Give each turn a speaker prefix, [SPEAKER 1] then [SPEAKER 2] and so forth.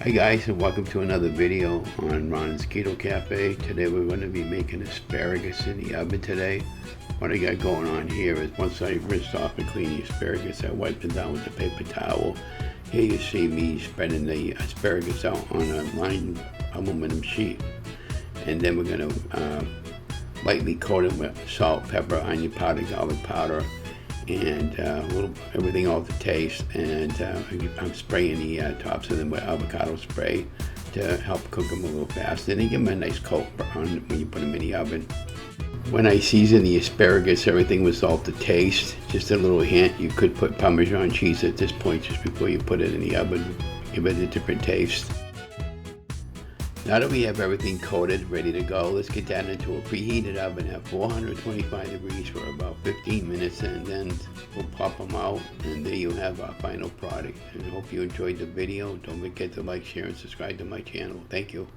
[SPEAKER 1] Hi guys, and welcome to another video on Ron's Keto Cafe. Today we're going to be making asparagus in the oven today. What I got going on here is once I rinsed off and cleaned the asparagus, I wiped it down with a paper towel. Here you see me spreading the asparagus out on a lined aluminum sheet. And then we're going to lightly coat it with salt, pepper, onion powder, garlic powder, and everything all to taste. And I'm spraying the tops of them with avocado spray to help cook them a little faster. And then give them a nice coat on when you put them in the oven. When I seasoned the asparagus, everything was all to taste. Just a little hint, you could put Parmesan cheese at this point just before you put it in the oven. Give it a different taste. Now that we have everything coated, ready to go, let's get that into a preheated oven at 425 degrees for about 15 minutes, and then we'll pop them out, and there you have our final product. And I hope you enjoyed the video. Don't forget to like, share, and subscribe to my channel. Thank you.